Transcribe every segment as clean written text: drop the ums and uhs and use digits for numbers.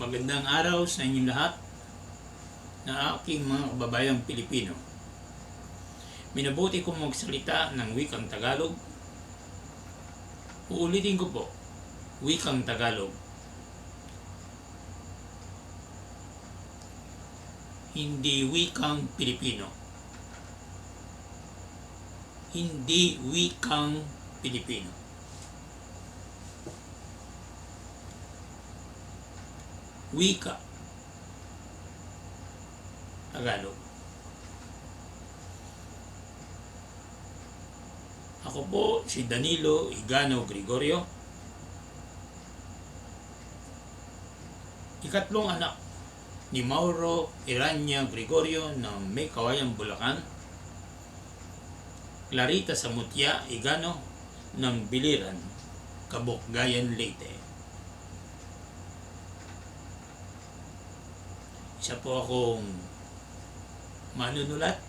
Magandang araw sa inyong lahat na aking mga kababayang Pilipino. Minabuti kong magsalita ng wikang Tagalog. Uulitin ko po, wikang Tagalog. Hindi wikang Pilipino. Hindi wikang Pilipino. Wika Tagalog. Ako po si Danilo Igano Gregorio, ikatlong anak ni Mauro Irania Gregorio ng May Kawayan, Bulacan, Clarita Samutya Igano ng Biliran, Cabocgayan, Leyte. Isa po akong manunulat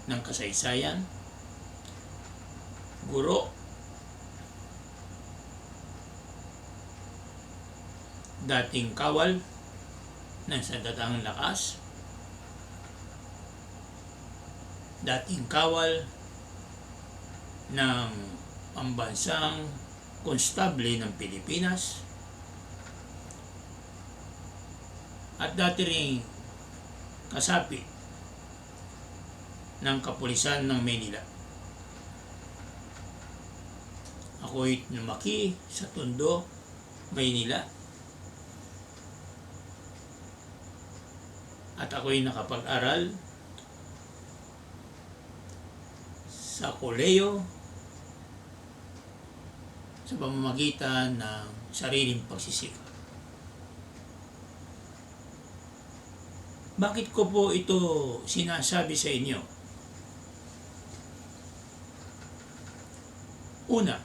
ng kasaysayan, guro, dating kawal ng Sandatahang Lakas, dating kawal ng Pambansang Konstable ng Pilipinas, at dati ring kasapi ng Kapulisan ng Maynila. Ako'y lumaki sa Tondo, Maynila, at ako'y nakapag-aral sa kolehiyo sa pamamagitan ng sariling pagsisikap. Bakit ko po ito sinasabi sa inyo? Una,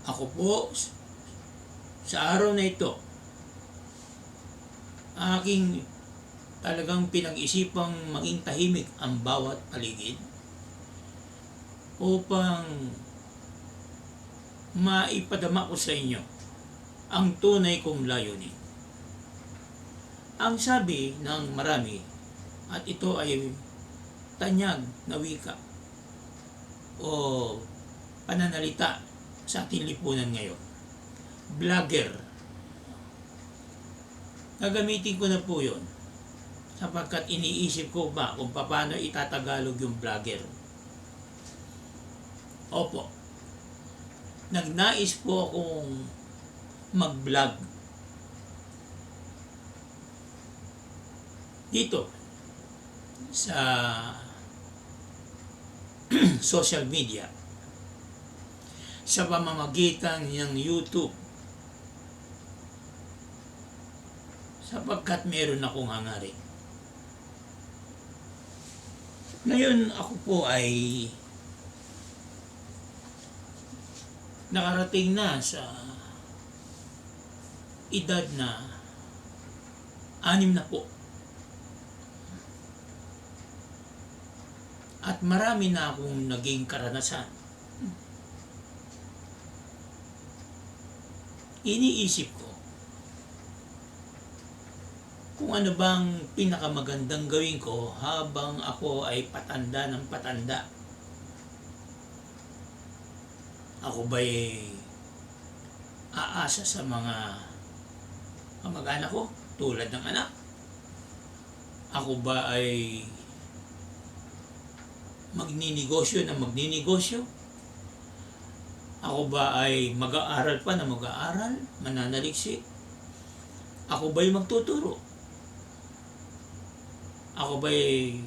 ako po sa araw na ito, aking talagang pinag-isipang maging tahimik ang bawat paligid upang maipadama ko sa inyo ang tunay kong layunin. Ang sabi ng marami, at ito ay tanyag na wika o pananalita sa ating lipunan ngayon, vlogger. Gagamitin ko na po yun sapagkat iniisip ko ba kung paano itatagalog yung vlogger. Opo, nagnais po akong mag-vlog dito sa social media sa pamamagitan ng YouTube sapagkat meron akong hangarin. Ngayon ako po ay nakarating na sa edad na 6 na po. At marami na akong naging karanasan. Iniisip ko kung ano bang pinakamagandang gawin ko habang ako ay patanda ng patanda. Ako ba'y aasa sa mga kamag-anak ko tulad ng anak? Ako ba ay magninegosyo na magninegosyo? Ako ba ay mag-aaral pa na mag-aaral, mananaliksik? Ako ba ay magtuturo? Ako ba ay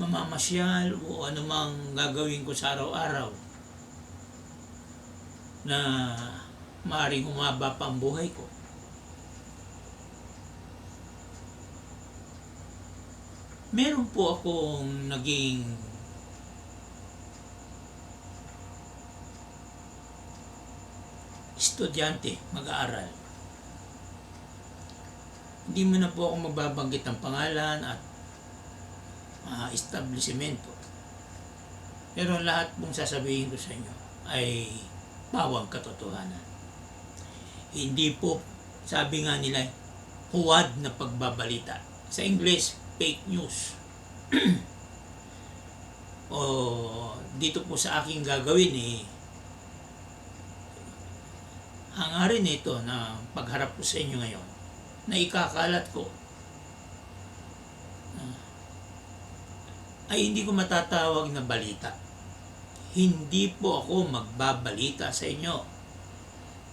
mamamasyal o anumang gagawin ko sa araw-araw na maaaring humaba pa ang buhay ko? Meron po akong naging estudyante, mag-aaral. Hindi mo na po ako magbabanggit ng pangalan at establishmento. Pero lahat pong sasabihin ko sa inyo ay bawang katotohanan. Hindi po, sabi nga nila, huwad na pagbabalita. Sa English, fake news. O dito po sa aking gagawin hangarin ito na pagharap ko sa inyo ngayon na ikakalat ko ay hindi ko matatawag na balita. Hindi po ako magbabalita sa inyo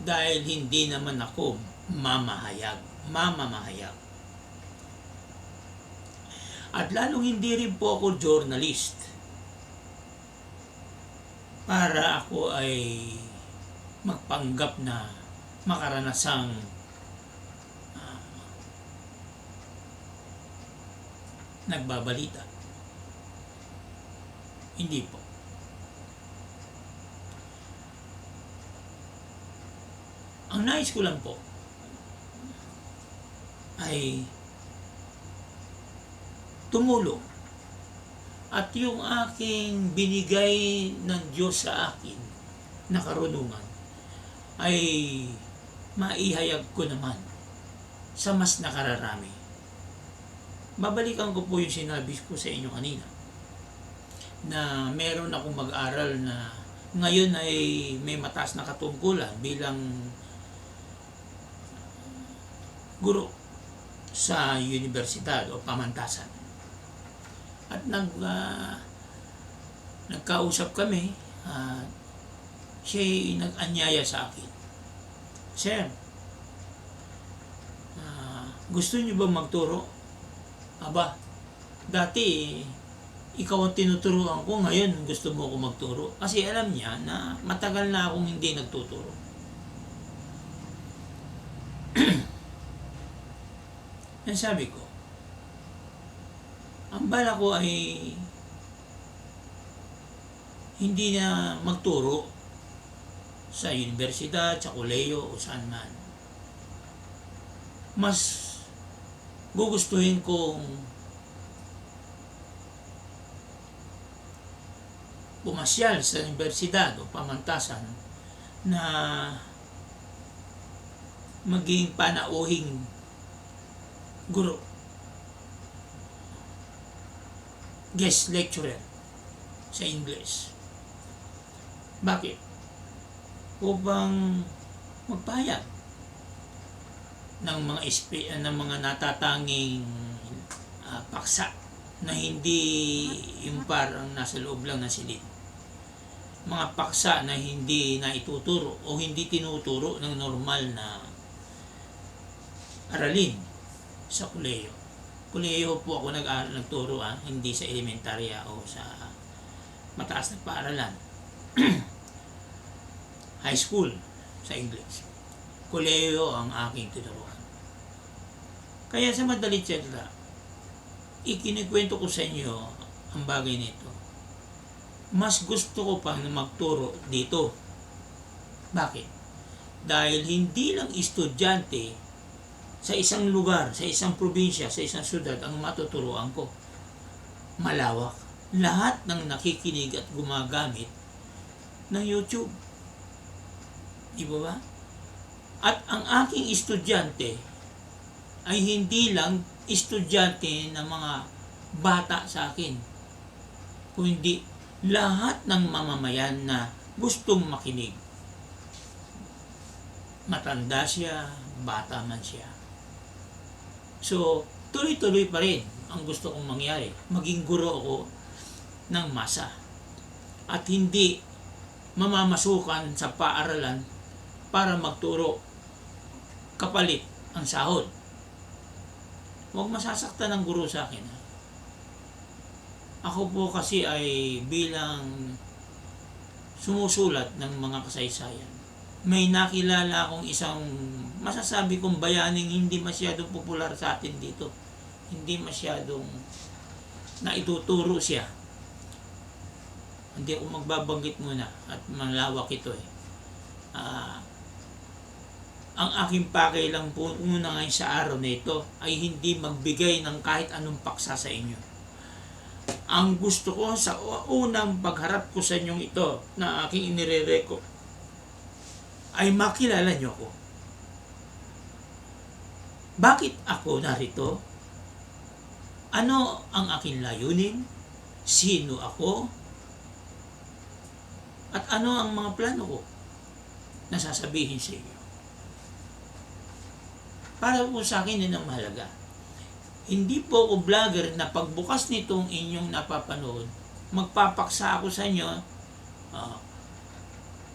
dahil hindi naman ako mamamahayag. At lalong hindi rin po ako journalist para ako ay magpanggap na makaranasang nagbabalita. Hindi po. Ang nais ko lang po ay tumulong at yung aking binigay ng Diyos sa akin na karunungan ay maihayag ko naman sa mas nakararami. Babalikan ko po yung sinabi ko sa inyo kanina na meron akong mag-aral na ngayon ay may mataas na katungkulan bilang guro sa universidad o pamantasan. At nagkausap kami at siya'y nag-anyaya sa akin. Sir, gusto niyo ba magturo? Aba, dati ikaw ang tinuturuan ko, ngayon gusto mo ako magturo. Kasi alam niya na matagal na akong hindi nagtuturo. Yan sabi ko, ang bala ko ay hindi na magturo sa universidad, sa koleyo o saan man. Mas gugustuhin kong pumasyal sa universidad o pamantasan na maging panauhing guro, guest lecturer sa English. Bakit? Upang magpahayag ng mga natatanging paksa na hindi yung parang nasa loob lang na silid. Mga paksa na hindi na ituturo o hindi tinuturo ng normal na aralin sa koleyo. Koleyo po ako nagturo, hindi sa elementarya o sa mataas na paaralan. High school sa English. Koleyo ang aking tinuruan. Kaya sa madalit salita, ikinikwento ko sa inyo ang bagay nito. Mas gusto ko pang magturo dito. Bakit? Dahil hindi lang estudyante sa isang lugar, sa isang probinsya, sa isang syudad ang matuturuan ko. Malawak. Lahat ng nakikinig at gumagamit ng YouTube. Di ba? At ang aking estudyante ay hindi lang estudyante ng mga bata sa akin, kundi lahat ng mamamayan na gustong makinig. Matanda siya, bata man siya. So, tuloy-tuloy pa rin ang gusto kong mangyari. Maging guro ako ng masa. At hindi mamamasukan sa paaralan para magturo kapalit ang sahod. Huwag masasaktan ng guro sa akin. Ako po kasi ay bilang sumusulat ng mga kasaysayan. May nakilala akong isang masasabi kong bayaning hindi masyadong popular sa atin dito. Hindi masyadong naituturo siya. Hindi ako magbabanggit muna at malawak ito ang aking pakay lang po una ngayon sa araw na ito ay hindi magbigay ng kahit anong paksa sa inyo. Ang gusto ko sa unang pagharap ko sa inyong ito na aking inirereko ay makilala nyo ako. Bakit ako narito? Ano ang aking layunin? Sino ako? At ano ang mga plano ko na sasabihin sa inyo? Para po sa akin yun ang mahalaga. Hindi po ako vlogger na pagbukas nitong inyong napapanood, magpapaksa ako sa inyo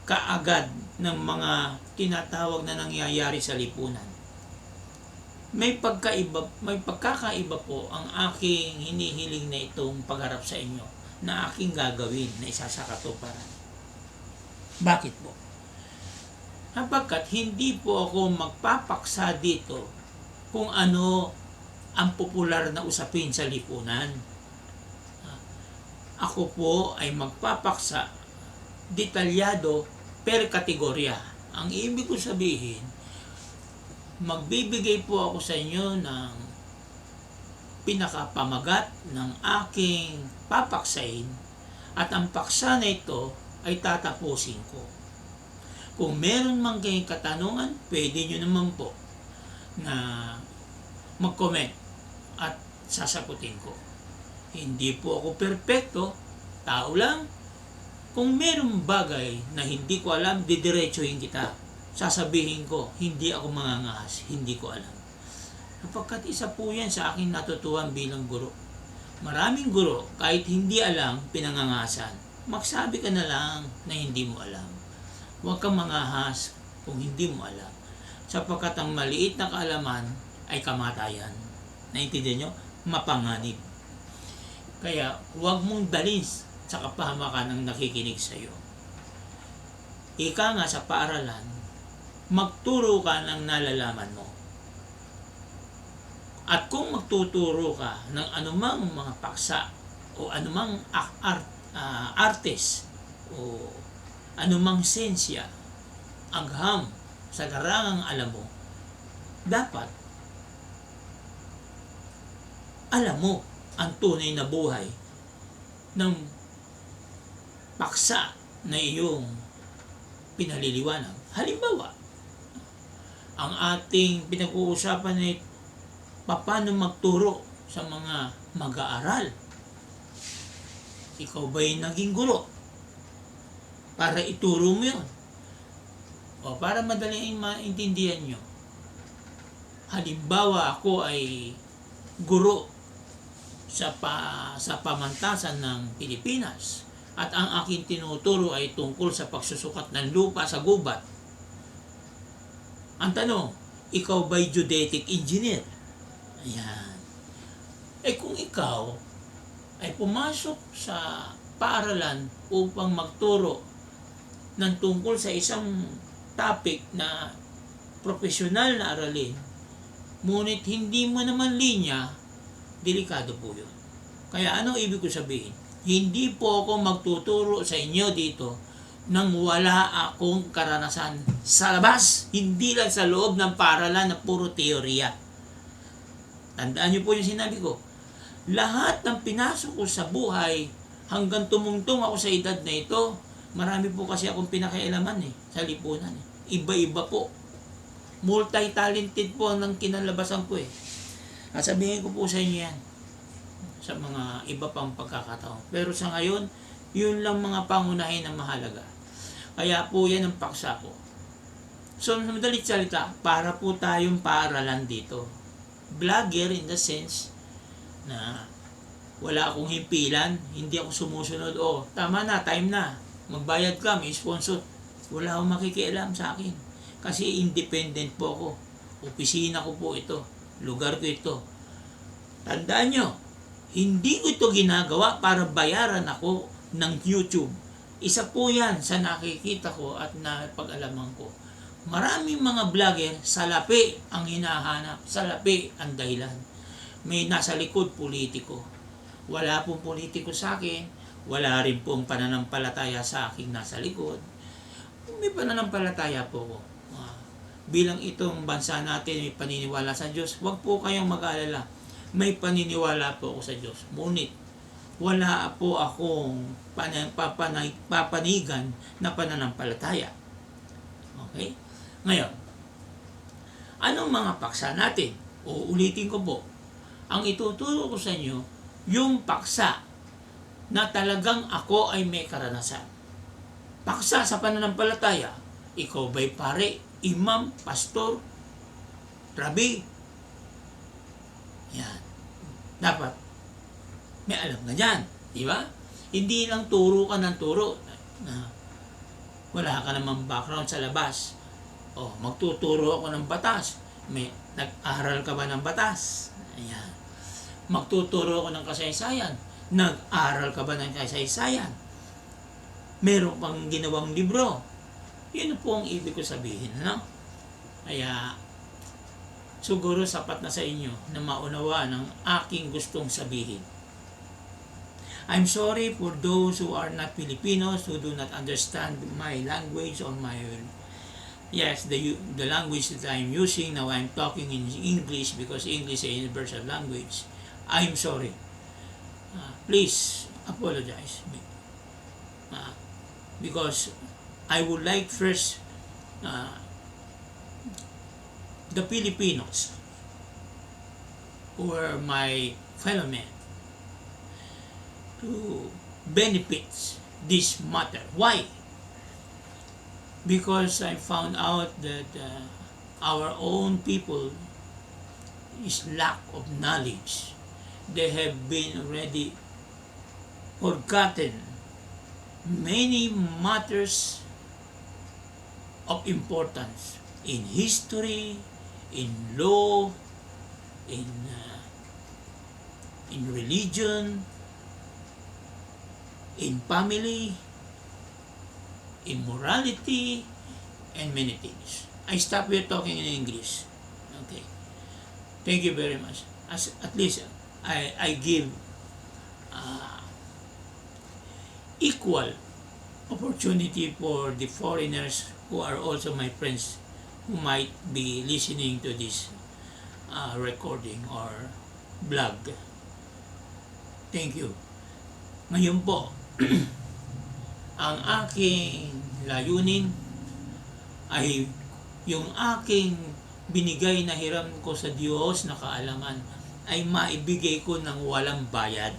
kaagad ng mga tinatawag na nangyayari sa lipunan. May pagkakaiba po ang aking hinihiling na itong pagharap sa inyo na aking gagawin na isa sa katuparan. Bakit po? Sapagkat hindi po ako magpapaksa dito kung ano ang popular na usapin sa lipunan. Ako po ay magpapaksa detalyado per kategorya. Ang ibig ko sabihin, magbibigay po ako sa inyo ng pinakapamagat ng aking papaksain at ang paksa na ito ay tatapusin ko. Kung meron man kayong katanungan, pwede nyo naman po na mag-comment at sasagutin ko. Hindi po ako perpekto, tao lang. Kung merong bagay na hindi ko alam, didiretsuhin kita. Sasabihin ko, hindi ako mangangahas, hindi ko alam. Sapagkat isa po yan sa akin natutuhan bilang guro. Maraming guro, kahit hindi alam, pinangangasan. Magsabi ka na lang na hindi mo alam. Huwag kang mangahas kung hindi mo alam. Sapagkat ang maliit na kaalaman ay kamatayan. Naintindihan nyo? Mapanganib. Kaya huwag mong dalhin sa kapahamakan ng nakikinig sa iyo. Ika nga sa paaralan, magturo ka ng nalalaman mo. At kung magtuturo ka ng anumang mga paksa o anumang artist o anumang sensya, agham sa garangang alam mo, dapat alam mo ang tunay na buhay ng paksa na iyong pinaliliwanag. Halimbawa, ang ating pinag-uusapan ay paano magturo sa mga mag-aaral. Ikaw ba'y naging guro para ituro mo yun? O para madaling maintindihan nyo. Halimbawa, ako ay guro sa pamantasan ng Pilipinas at ang aking tinuturo ay tungkol sa pagsusukat ng lupa sa gubat. Ang tanong, ikaw ba'y geodetic engineer? Ayan. Kung ikaw ay pumasok sa paaralan upang magturo ng tungkol sa isang topic na profesional na aralin, ngunit hindi mo naman linya, delikado po yun. Kaya ano ibig ko sabihin? Hindi po ako magtuturo sa inyo dito nang wala akong karanasan sa labas, hindi lang sa loob ng paaralan na puro teorya. Tandaan niyo po yung sinabi ko. Lahat ng pinasok ko sa buhay hanggang tumungtong ako sa edad na ito, marami po kasi akong pinakialaman sa lipunan. Iba-iba po. Multi-talented po ang kinalabasan ko At sabihin ko po sa inyo yan sa mga iba pang pagkakataon. Pero sa ngayon, yun lang mga pangunahin na mahalaga. Kaya po yan ang paksa ko. So, madalit salita, para po tayong paaralan dito. Vlogger in the sense na wala akong himpilan, hindi ako sumusunod, tama na, time na, magbayad ka, may sponsor. Wala akong makikialam sa akin. Kasi independent po ako. Opisina ko po ito. Lugar ko ito. Tandaan nyo, hindi ko ito ginagawa para bayaran ako ng YouTube. Isa po yan sa nakikita ko at napag-alaman ko. Maraming mga vlogger, salapi ang hinahanap, salapi ang dahilan. May nasa likod politiko. Wala pong politiko sa akin, wala rin pong pananampalataya sa akin nasa likod. May pananampalataya po ko. Bilang itong bansa natin may paniniwala sa Diyos, huwag po kayong mag-alala. May paniniwala po ako sa Diyos. Ngunit, wala po akong papanigan na pananampalataya. Okay? Ngayon, anong mga paksa natin? Uulitin ko po. Ang ituturo ko sa inyo, yung paksa na talagang ako ay may karanasan. Paksa sa pananampalataya, ikaw ba'y pare, imam, pastor, rabi? Yan. Dapat may alam ka dyan. Di ba? Hindi lang turo ka ng turo na wala ka namang background sa labas. O, magtuturo ako ng batas. Nag-aral ka ba ng batas? Ayan. Magtuturo ako ng kasaysayan. Nag-aral ka ba ng kasaysayan? Meron pang ginawang libro. Yun po ang ibig ko sabihin. No? Kaya, siguro sapat na sa inyo na maunawaan ang aking gustong sabihin. I'm sorry for those who are not Filipinos, who do not understand my language or the language that I'm using. Now I'm talking in English because English is a universal language. I'm sorry. Please apologize me. Because I would like first the Filipinos who are my fellow men to benefit this matter. Why? Because I found out that our own people is lack of knowledge. They have been already forgotten many matters of importance in history, in law, in religion, in family, in morality, and many things. I stop here talking in English. Okay. Thank you very much. At least I give equal opportunity for the foreigners who are also my friends who might be listening to this recording or blog. Thank you. Ngayon po, ang aking layunin ay yung aking binigay na hiram ko sa Diyos na kaalaman ay maibigay ko ng walang bayad.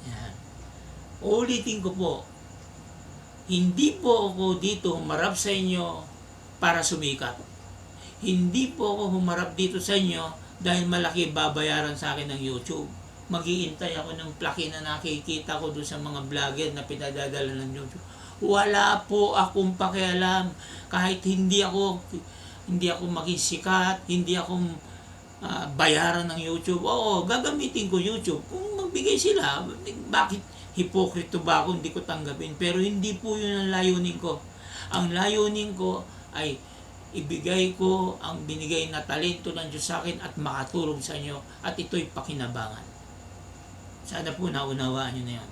Yan. Ulitin ko po, hindi po ako dito humarap sa inyo para sumikat. Hindi po ako humarap dito sa inyo dahil malaki babayaran sa akin ng YouTube. Mag-iintay ako ng plaki na nakikita ko doon sa mga vlogger na pinadadala ng YouTube. Wala po akong pakialam. Kahit hindi ako maging sikat, hindi ako bayaran ng YouTube. Oo, gagamitin ko YouTube. Kung magbigay sila, bakit hipokrito ba ako, hindi ko tanggapin. Pero hindi po yun ang layunin ko. Ang layunin ko ay ibigay ko ang binigay na talento ng Diyos sa akin at makatulong sa inyo. At ito'y pakinabangan. Sana po naunawaan nyo na yan.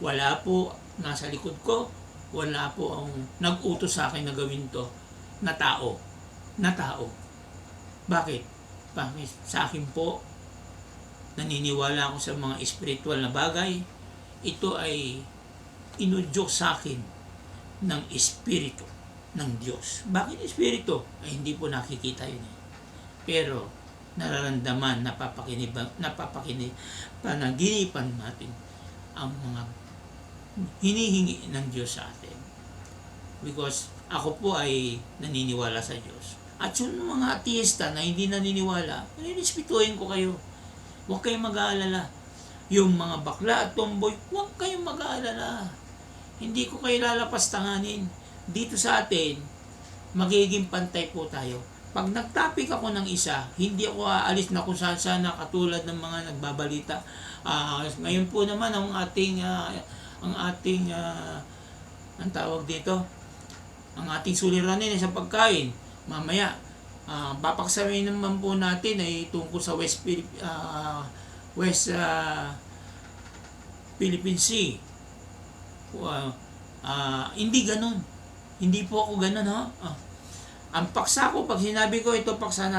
Wala po nasa likod ko, wala po ang nag-utos sa akin na gawin to na tao. Bakit? Sa akin po, naniniwala ako sa mga spiritual na bagay. Ito ay inudyok sa akin ng Espiritu ng Diyos. Bakit Espiritu? Ay hindi po nakikita yun. Pero nararamdaman, panaginipan natin ang mga hinihingi ng Diyos sa atin. Because ako po ay naniniwala sa Diyos. At yung mga ateista na hindi naniniwala, naninispetuhin ko kayo. Huwag kayong mag-aalala. Yung mga bakla at tomboy, huwag kayong mag-aalala. Hindi ko kayo lalapastanganin. Dito sa atin, magiging pantay po tayo. Pag nag-topic ako ng isa, hindi ako aalis na kung saan na katulad ng mga nagbabalita. Ngayon po naman ang ating ang tawag dito, ang ating suliranin sa pagkain. Mamaya, papaksamin naman po natin ay tungkol sa West Philippine Sea. Hindi ganun. Hindi po ako ganun, ha? Ang paksa ko, pag sinabi ko ito paksa natin,